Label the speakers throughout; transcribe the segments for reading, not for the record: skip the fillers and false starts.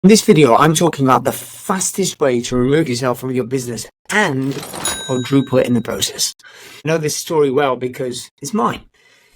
Speaker 1: In this video, I'm talking about the fastest way to remove yourself from your business and quadruple it in the process. I know this story well because it's mine.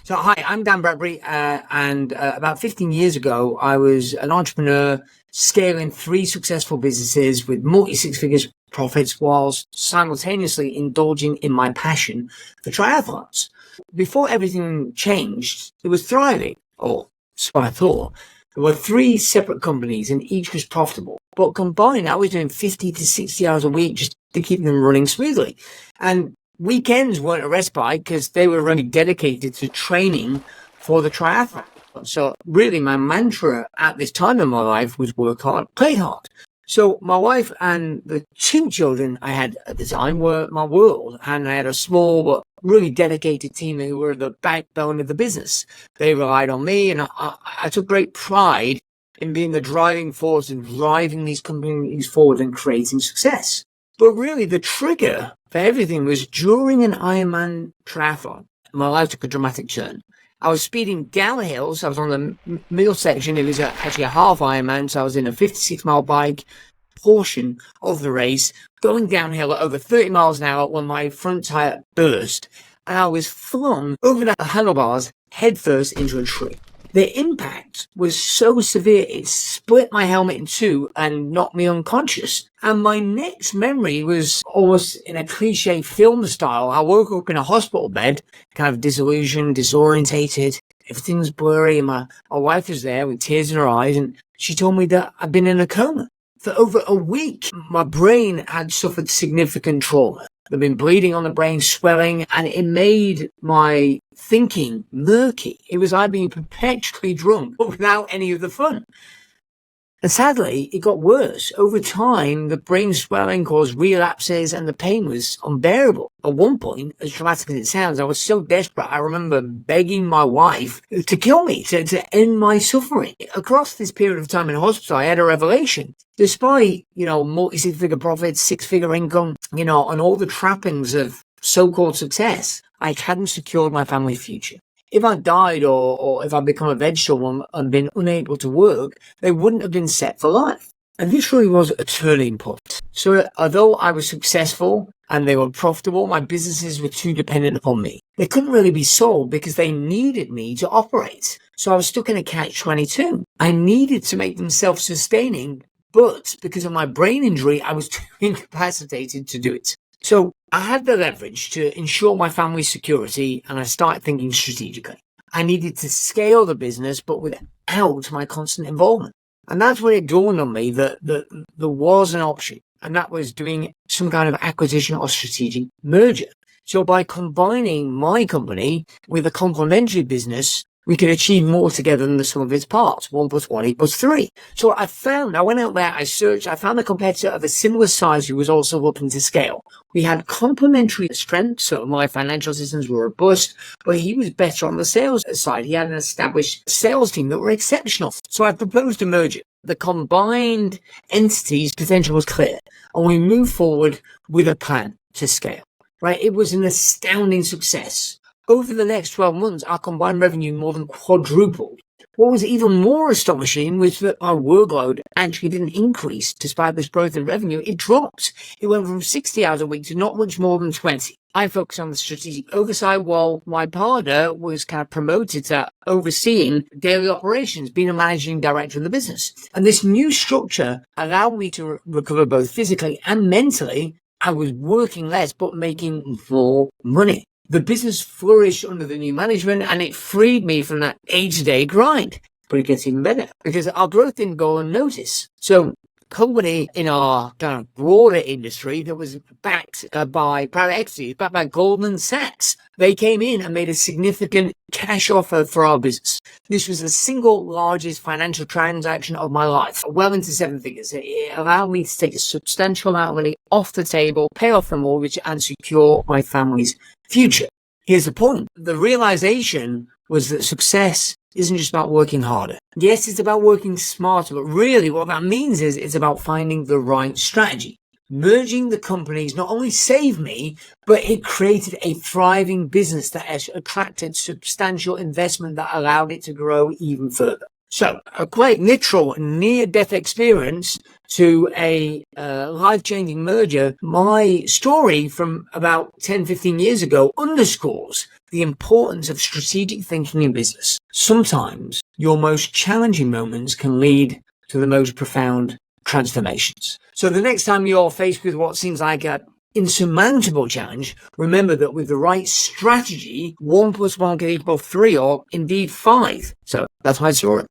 Speaker 1: So hi, I'm Dan Bradbury, and about 15 years ago, I was an entrepreneur scaling 3 successful businesses with multi-six figures profits whilst simultaneously indulging in my passion for triathlons. Before everything changed, it was thriving, or so I thought. There were 3 separate companies and each was profitable. But combined, I was doing 50 to 60 hours a week just to keep them running smoothly. And weekends weren't a respite because they were really dedicated to training for the triathlon. So really my mantra at this time in my life was work hard, play hard. So my wife and the 2 children I had at the time were my world, and I had a small but really dedicated team who were the backbone of the business. They relied on me, and I took great pride in being the driving force and driving these companies forward and creating success. But really the trigger for everything was during an Ironman triathlon. My life took a dramatic turn. I was speeding down the hills. I was on the middle section. It was actually a half Ironman, so I was in a 56-mile bike portion of the race, going downhill at over 30 miles an hour when my front tire burst, and I was flung over the handlebars headfirst into a tree. The impact was so severe it split my helmet in 2 and knocked me unconscious. And my next memory was almost in a cliche film style. I woke up in a hospital bed, kind of disillusioned, disorientated. Everything was blurry, and my wife was there with tears in her eyes, and she told me that I'd been in a coma. For over a week, my brain had suffered significant trauma. There'd been bleeding on the brain, swelling, and it made my thinking murky. It was like being perpetually drunk, but without any of the fun. And sadly, it got worse. Over time, the brain swelling caused relapses and the pain was unbearable. At one point, as dramatic as it sounds, I was so desperate, I remember begging my wife to kill me, to end my suffering. Across this period of time in hospital, I had a revelation. Despite, multi-six figure profits, 6-figure income, and all the trappings of so-called success, I hadn't secured my family's future. If I died or if I'd become a vegetable and been unable to work, they wouldn't have been set for life. And this really was a turning point. So although I was successful and they were profitable, my businesses were too dependent upon me. They couldn't really be sold because they needed me to operate. So I was stuck in a catch-22. I needed to make them self-sustaining, but because of my brain injury, I was too incapacitated to do it. So I had the leverage to ensure my family's security, and I started thinking strategically. I needed to scale the business, but without my constant involvement. And that's when it dawned on me that there was an option, and that was doing some kind of acquisition or strategic merger. So by combining my company with a complementary business, we could achieve more together than the sum of its parts. 1 + 1 = 3. So I went out there, I searched, I found a competitor of a similar size who was also looking to scale. We had complementary strengths, so my financial systems were robust, but he was better on the sales side. He had an established sales team that were exceptional. So I proposed a merger. The combined entity's potential was clear, and we moved forward with a plan to scale. Right? It was an astounding success. Over the next 12 months, our combined revenue more than quadrupled. What was even more astonishing was that our workload actually didn't increase despite this growth in revenue. It dropped. It went from 60 hours a week to not much more than 20. I focused on the strategic oversight while my partner was kind of promoted to overseeing daily operations, being a managing director of the business. And this new structure allowed me to recover both physically and mentally. I was working less but making more money. The business flourished under the new management, and it freed me from that day-to-day grind. But it gets even better because our growth didn't go unnoticed. So a company in our kind of broader industry that was backed by private equity, backed by Goldman Sachs, they came in and made a significant cash offer for our business. This was the single largest financial transaction of my life, well into 7 figures. It allowed me to take a substantial amount of money off the table, pay off the mortgage, and secure my family's future. Here's the point. The realization was that success isn't just about working harder. Yes, it's about working smarter, but really what that means is it's about finding the right strategy. Merging the companies not only saved me, but it created a thriving business that has attracted substantial investment that allowed it to grow even further. So, a quite literal near-death experience to a life-changing merger. My story from about 10, 15 years ago underscores the importance of strategic thinking in business. Sometimes your most challenging moments can lead to the most profound transformations. So the next time you're faced with what seems like an insurmountable challenge, remember that with the right strategy, 1 + 1 can equal 3 or indeed 5. So that's my story.